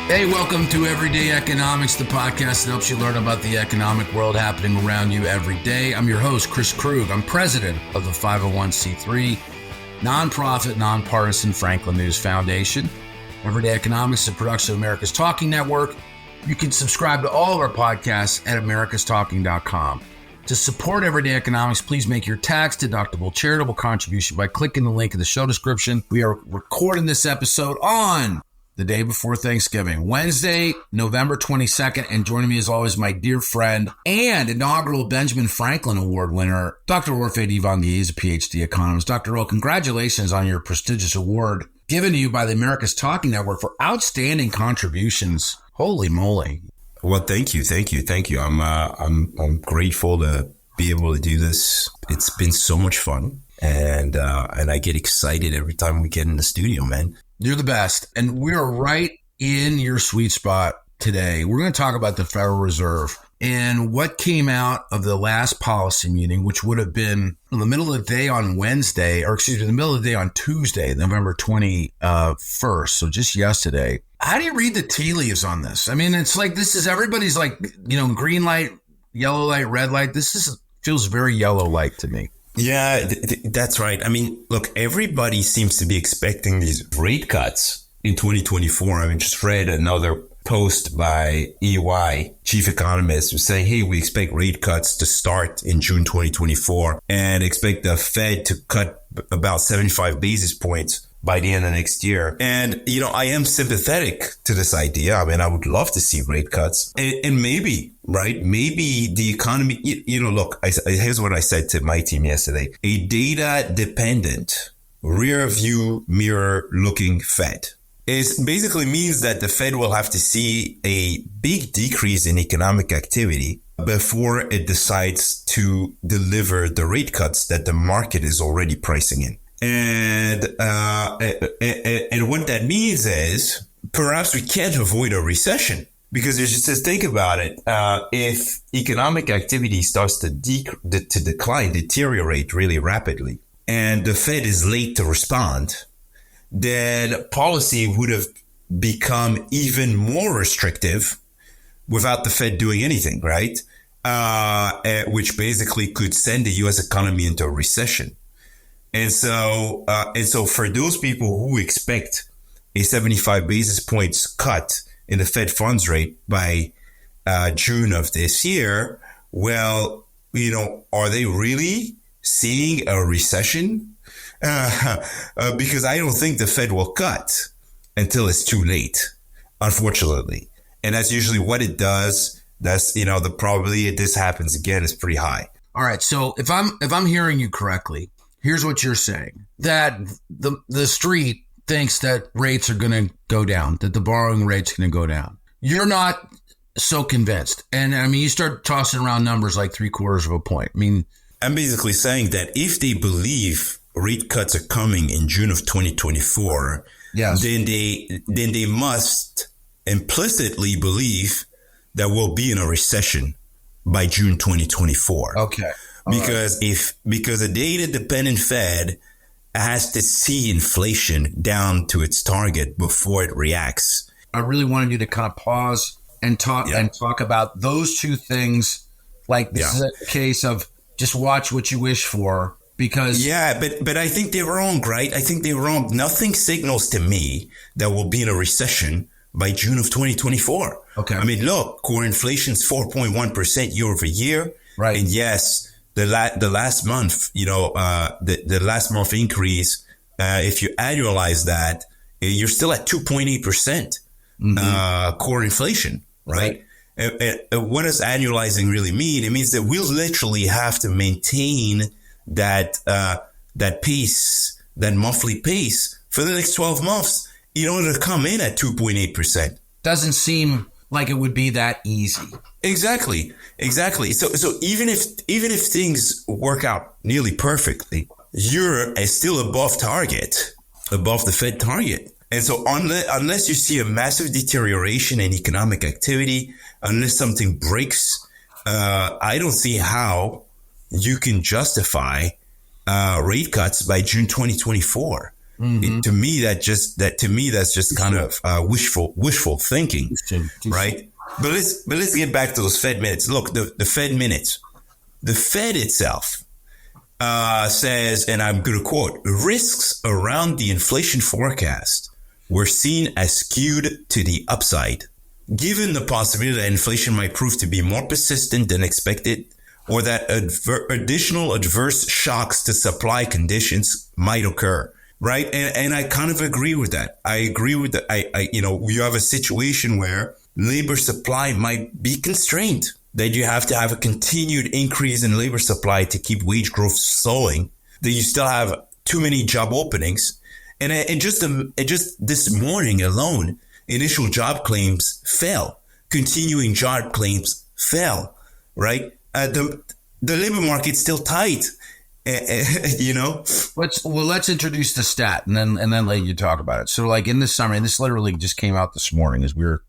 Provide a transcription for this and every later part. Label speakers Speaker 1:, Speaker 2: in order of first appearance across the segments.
Speaker 1: Hey, welcome to Everyday Economics, the podcast that helps you learn about the economic world happening around you every day. I'm your host, Chris Krug. I'm president of the 501c3 nonprofit, nonpartisan Franklin News Foundation. Everyday Economics is a production of America's Talking Network. You can subscribe to all of our podcasts at americastalking.com. To support Everyday Economics, please make your tax-deductible charitable contribution by clicking the link in the show description. We are recording this episode on the day before Thanksgiving, Wednesday, November 22nd. And joining me as always, my dear friend and inaugural Benjamin Franklin Award winner, Dr. Orphe Divounguy is a PhD economist. Dr. O, congratulations on your prestigious award given to you by the America's Talking Network for outstanding contributions. Holy moly.
Speaker 2: Well, thank you. I'm grateful to be able to do this. It's been so much fun. And I get excited every time we get in the studio, man.
Speaker 1: You're the best. And we're right in your sweet spot today. We're going to talk about the Federal Reserve and what came out of the last policy meeting, which would have been in the middle of the day on Wednesday, in the middle of the day on Tuesday, November 21st. So just yesterday. How do you read the tea leaves on this? I mean, it's like everybody's like, green light, yellow light, red light. Feels very yellow light to me.
Speaker 2: Yeah, that's right. I mean, look, everybody seems to be expecting these rate cuts in 2024. I mean, just read another post by EY chief economist who's saying, hey, we expect rate cuts to start in June 2024 and expect the Fed to cut about 75 basis points by the end of next year. And, I am sympathetic to this idea. I mean, I would love to see rate cuts. And maybe, right? Maybe the economy, look, here's what I said to my team yesterday. A data-dependent, rear-view mirror-looking Fed basically means that the Fed will have to see a big decrease in economic activity before it decides to deliver the rate cuts that the market is already pricing in. And what that means is perhaps we can't avoid a recession because just think about it. If economic activity starts to decline, deteriorate really rapidly, and the Fed is late to respond, then policy would have become even more restrictive without the Fed doing anything, right? Which basically could send the U.S. economy into a recession. And so for those people who expect a 75 basis points cut in the Fed funds rate by June of this year, well, are they really seeing a recession? Because I don't think the Fed will cut until it's too late, unfortunately. And that's usually what it does. That's, the probability that this happens again is pretty high.
Speaker 1: All right. So if I'm hearing you correctly, here's what you're saying, that the street thinks that rates are going to go down, that the borrowing rate's going to go down. You're not so convinced. And I mean, you start tossing around numbers like 3/4 of a point. I mean,
Speaker 2: I'm basically saying that if they believe rate cuts are coming in June of 2024, yes, then they must implicitly believe that we'll be in a recession by June 2024.
Speaker 1: Okay.
Speaker 2: Because a data-dependent Fed has to see inflation down to its target before it reacts.
Speaker 1: I really wanted you to kind of pause and talk about those two things. Like this is a case of just watch what you wish for, because
Speaker 2: but I think they're wrong, right? I think they're wrong. Nothing signals to me that we'll be in a recession by June of 2024.
Speaker 1: Okay.
Speaker 2: I mean, look, core inflation's 4.1% year over year,
Speaker 1: right?
Speaker 2: And yes. The last month, the last month increase, if you annualize that, you're still at 2.8% core inflation, right? What does annualizing really mean? It means that we'll literally have to maintain that pace, that monthly pace for the next 12 months in order to come in at 2.8%.
Speaker 1: Doesn't seem like it would be that easy.
Speaker 2: Exactly. So even if things work out nearly perfectly, you're still above the Fed target. And so unless you see a massive deterioration in economic activity, unless something breaks, I don't see how you can justify rate cuts by June 2024. To me, that's just kind of wishful thinking, right? But let's get back to those Fed minutes. Look, the Fed minutes, the Fed itself says, and I'm going to quote, risks around the inflation forecast were seen as skewed to the upside, given the possibility that inflation might prove to be more persistent than expected, or that additional adverse shocks to supply conditions might occur. Right. And I kind of agree with that. I agree with that. You have a situation where labor supply might be constrained, that you have to have a continued increase in labor supply to keep wage growth slowing, that you still have too many job openings. And just this morning alone, initial job claims fell, continuing job claims fell, right? The labor market's still tight.
Speaker 1: Let's introduce the stat and then let you talk about it. So like in this summary, and this literally just came out this morning as we were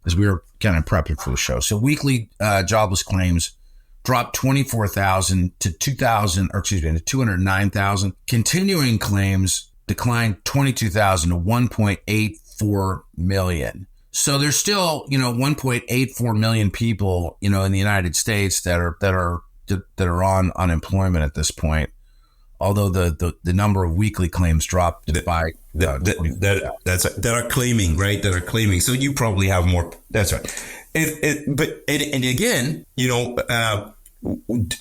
Speaker 1: kind of prepping for the show. So weekly jobless claims dropped 24,000 to 209,000. Continuing claims declined 22,000 to 1.84 million. So there's still 1.84 million people in the United States that are on unemployment at this point. Although the number of weekly claims dropped by
Speaker 2: that are claiming, right? That are claiming. So you probably have more. That's right. But again,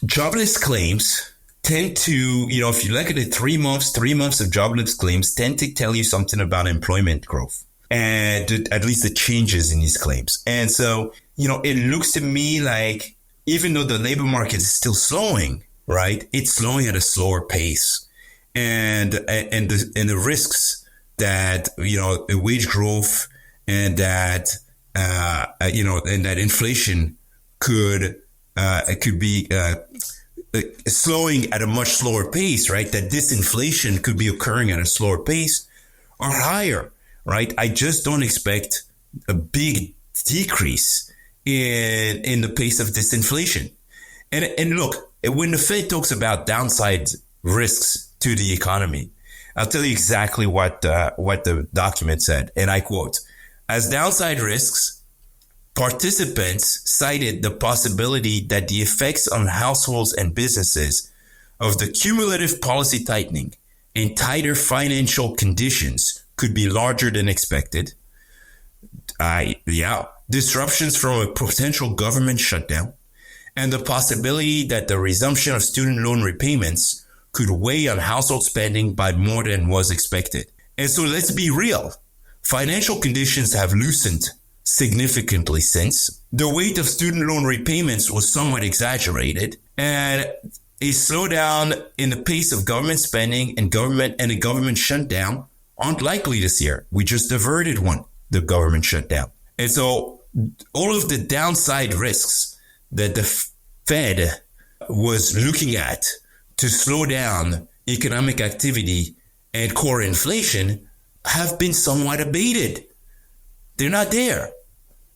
Speaker 2: jobless claims tend to, if you look at it, 3 months of jobless claims tend to tell you something about employment growth and at least the changes in these claims. And so, it looks to me like even though the labor market is still slowing, right, it's slowing at a slower pace, and the risks that wage growth and that and that inflation could be slowing at a much slower pace, right? That disinflation could be occurring at a slower pace or higher, right? I just don't expect a big decrease in the pace of disinflation. And look, when the Fed talks about downside risks to the economy, I'll tell you exactly what the document said. And I quote, as downside risks, participants cited the possibility that the effects on households and businesses of the cumulative policy tightening and tighter financial conditions could be larger than expected. Disruptions from a potential government shutdown, and the possibility that the resumption of student loan repayments could weigh on household spending by more than was expected. And so let's be real. Financial conditions have loosened significantly since. The weight of student loan repayments was somewhat exaggerated, and a slowdown in the pace of government spending and a government shutdown aren't likely this year. We just averted the government shutdown. And so all of the downside risks that the Fed was looking at to slow down economic activity and core inflation have been somewhat abated. They're not there.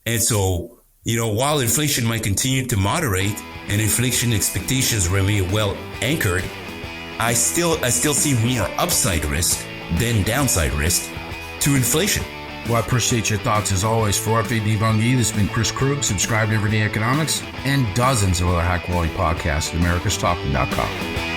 Speaker 2: And so, while inflation might continue to moderate and inflation expectations remain well anchored, I still see more upside risk than downside risk to inflation.
Speaker 1: Well, I appreciate your thoughts as always. For Orphe, Divounguy, this has been Chris Krug. Subscribe to Everyday Economics and dozens of other high-quality podcasts at americastalking.com.